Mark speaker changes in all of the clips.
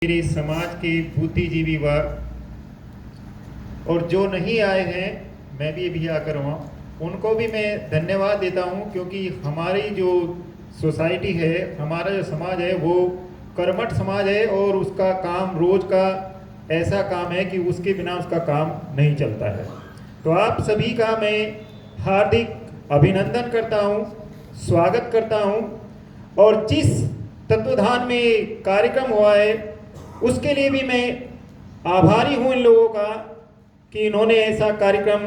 Speaker 1: मेरे समाज के बुद्धिजीवी वर्ग और जो नहीं आए हैं, मैं भी अभी आकर वहाँ उनको भी मैं धन्यवाद देता हूँ, क्योंकि हमारी जो सोसाइटी है, हमारा जो समाज है वो कर्मठ समाज है और उसका काम रोज का ऐसा काम है कि उसके बिना उसका काम नहीं चलता है। तो आप सभी का मैं हार्दिक अभिनंदन करता हूँ, स्वागत करता हूँ। और जिस तत्वधान में कार्यक्रम हुआ है उसके लिए भी मैं आभारी हूँ इन लोगों का कि इन्होंने ऐसा कार्यक्रम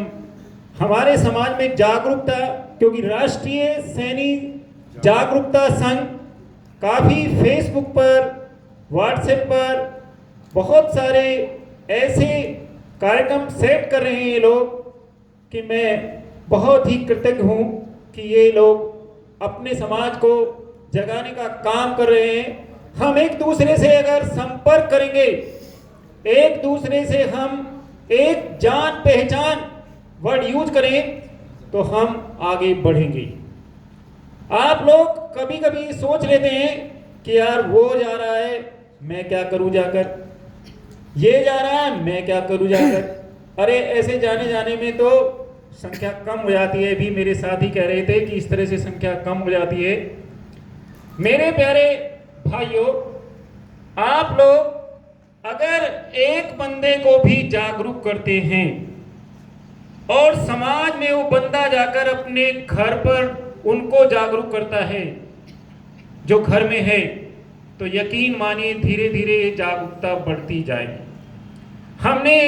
Speaker 1: हमारे समाज में जागरूकता, क्योंकि राष्ट्रीय सैनिक जागरूकता संघ काफ़ी फेसबुक पर, व्हाट्सएप पर बहुत सारे ऐसे कार्यक्रम सेट कर रहे हैं ये लोग कि मैं बहुत ही कृतज्ञ हूँ कि ये लोग अपने समाज को जगाने का काम कर रहे हैं। हम एक दूसरे से अगर संपर्क करेंगे, एक दूसरे से हम एक जान पहचान वर्ड यूज करें तो हम आगे बढ़ेंगे। आप लोग कभी कभी सोच लेते हैं कि यार वो जा रहा है मैं क्या करूं जाकर, ये जा रहा है मैं क्या करूं जाकर। अरे ऐसे जाने जाने में तो संख्या कम हो जाती है। भी मेरे साथी कह रहे थे कि इस तरह से संख्या कम हो जाती है। मेरे प्यारे भाइयों, आप लोग अगर एक बंदे को भी जागरूक करते हैं और समाज में वो बंदा जाकर अपने घर पर उनको जागरूक करता है जो घर में है, तो यकीन मानिए धीरे धीरे ये जागरूकता बढ़ती जाएगी। हमने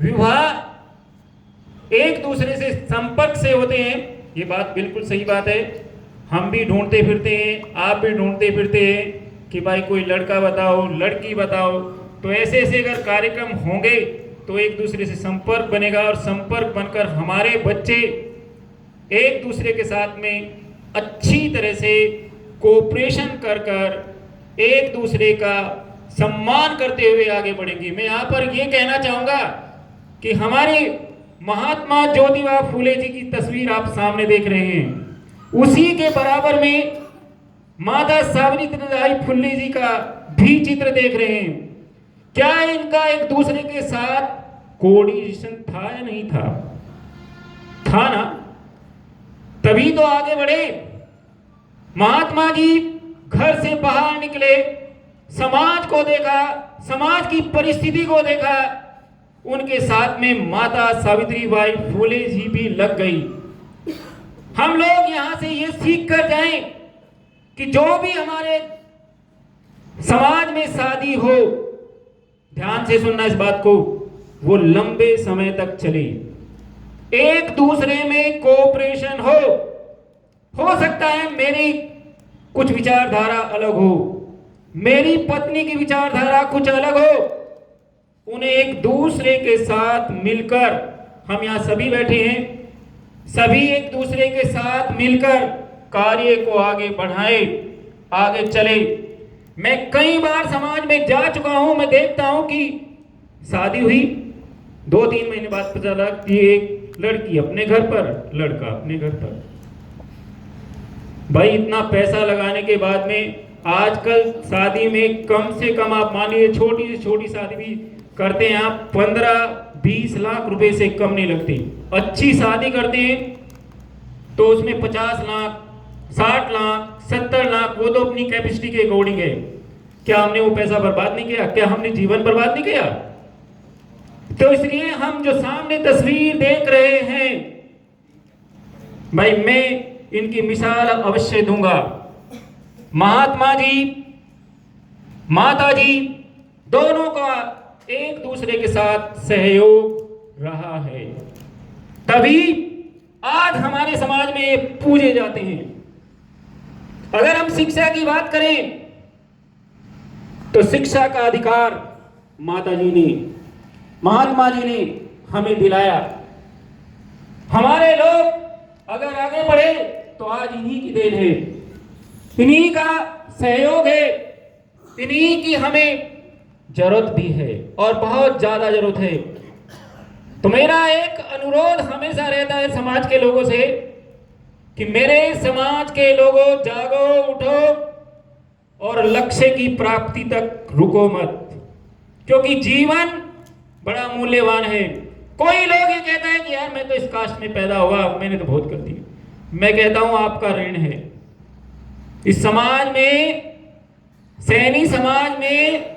Speaker 1: विवाह एक दूसरे से संपर्क से होते हैं, ये बात बिल्कुल सही बात है। हम भी ढूंढते फिरते हैं, आप भी ढूंढते फिरते हैं कि भाई कोई लड़का बताओ, लड़की बताओ। तो ऐसे ऐसे अगर कार्यक्रम होंगे तो एक दूसरे से संपर्क बनेगा और संपर्क बनकर हमारे बच्चे एक दूसरे के साथ में अच्छी तरह से कोऑपरेशन कर कर एक दूसरे का सम्मान करते हुए आगे बढ़ेंगे। मैं यहाँ पर ये कहना चाहूँगा कि हमारे महात्मा ज्योतिबा फूले जी की तस्वीर आप सामने देख रहे हैं, उसी के बराबर में माता सावित्रीबाई फुले जी का भी चित्र देख रहे हैं। क्या इनका एक दूसरे के साथ कोऑर्डिनेशन था या नहीं था? था ना, तभी तो आगे बढ़े। महात्मा जी घर से बाहर निकले, समाज को देखा, समाज की परिस्थिति को देखा, उनके साथ में माता सावित्रीबाई फुले जी भी लग गई। हम लोग यहां से ये सीख कर जाएं कि जो भी हमारे समाज में शादी हो, ध्यान से सुनना इस बात को, वो लंबे समय तक चले, एक दूसरे में कोऑपरेशन हो सकता है मेरी कुछ विचारधारा अलग हो, मेरी पत्नी की विचारधारा कुछ अलग हो, उन्हें एक दूसरे के साथ मिलकर, हम यहाँ सभी बैठे हैं, सभी एक दूसरे के साथ मिलकर कार्य को आगे बढ़ाए, आगे चले। मैं कई बार समाज में जा चुका हूं, मैं देखता हूं कि शादी हुई, 2-3 महीने बाद पता चला कि एक लड़की अपने घर पर, लड़का अपने घर पर। भाई इतना पैसा लगाने के बाद में आजकल शादी में कम से कम आप मानिए छोटी से छोटी शादी भी करते हैं आप 15-20 लाख रुपए से कम नहीं लगती। अच्छी शादी करते हैं तो उसमें 50 लाख, 60 लाख, 70 लाख, वो तो अपनी कैपेसिटी के अकॉर्डिंग है। क्या हमने वो पैसा बर्बाद नहीं किया? क्या हमने जीवन बर्बाद नहीं किया? तो इसलिए हम जो सामने तस्वीर देख रहे हैं, भाई मैं इनकी मिसाल अवश्य दूंगा। महात्मा जी, माता जी, दोनों का एक दूसरे के साथ सहयोग रहा है, तभी आज हमारे समाज में ये पूजे जाते हैं। अगर हम शिक्षा की बात करें तो शिक्षा का अधिकार माता जी ने, महात्मा जी ने हमें दिलाया। हमारे लोग अगर आगे बढ़े तो आज इन्हीं की देन है, इन्हीं का सहयोग है, इन्हीं की हमें जरूरत भी है और बहुत ज्यादा जरूरत है। तो मेरा एक अनुरोध हमेशा रहता है समाज के लोगों से कि मेरे समाज के लोगों, जागो, उठो,
Speaker 2: और लक्ष्य की प्राप्ति तक रुको मत, क्योंकि जीवन बड़ा मूल्यवान है। कोई लोग ये कहता है कि यार मैं तो इस कास्ट में पैदा हुआ, मैंने तो बहुत कर दिया। मैं कहता हूं आपका ऋण है इस समाज में, सैनी समाज में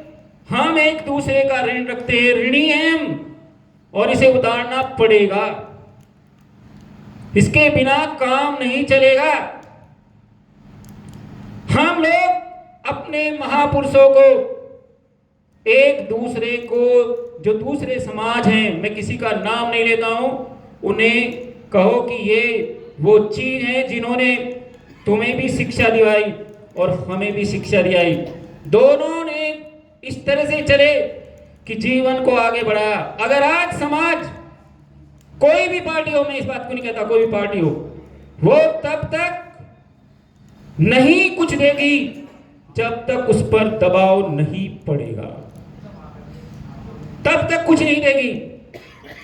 Speaker 2: हम एक दूसरे का ऋण रखते हैं, ऋणी हैं हम, और इसे उतारना पड़ेगा। इसके बिना काम नहीं चलेगा। हम लोग अपने महापुरुषों को, एक दूसरे को, जो दूसरे समाज हैं, मैं किसी का नाम नहीं लेता हूं, उन्हें कहो कि ये वो चीज है जिन्होंने तुम्हें भी शिक्षा दिलाई और हमें भी शिक्षा दिलाई। दोनों ने इस तरह से चले कि जीवन को आगे बढ़ाया। अगर आज समाज, कोई भी पार्टी हो, मैं इस बात को नहीं कहता कोई भी पार्टी हो, वो तब तक नहीं कुछ देगी जब तक उस पर दबाव नहीं पड़ेगा, तब तक कुछ नहीं देगी।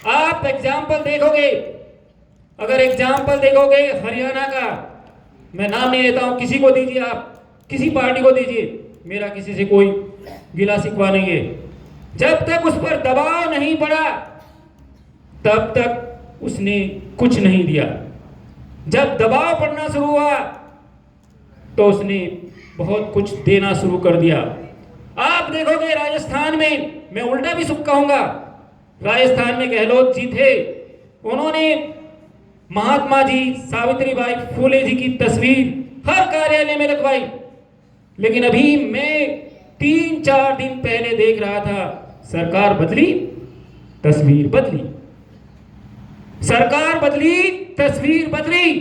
Speaker 2: आप एग्जाम्पल देखोगे, अगर एग्जाम्पल देखोगे हरियाणा का, मैं नाम नहीं लेता हूं, किसी को दीजिए, आप किसी पार्टी को दीजिए, मेरा किसी से कोई गिला शिकवा नहीं है। जब तक उस पर दबाव नहीं पड़ा तब तक उसने कुछ नहीं दिया। जब दबाव पड़ना शुरू हुआ तो उसने बहुत कुछ देना शुरू कर दिया। आप देखोगे राजस्थान में, मैं उल्टा भी सुख कहूंगा, राजस्थान में गहलोत जी थे, उन्होंने महात्मा जी, सावित्रीबाई फुले जी की तस्वीर हर कार्यालय में लगवाई। लेकिन अभी मैं 3-4 दिन पहले देख रहा था, सरकार बदली, तस्वीर बदली, सरकार बदली, तस्वीर बदली।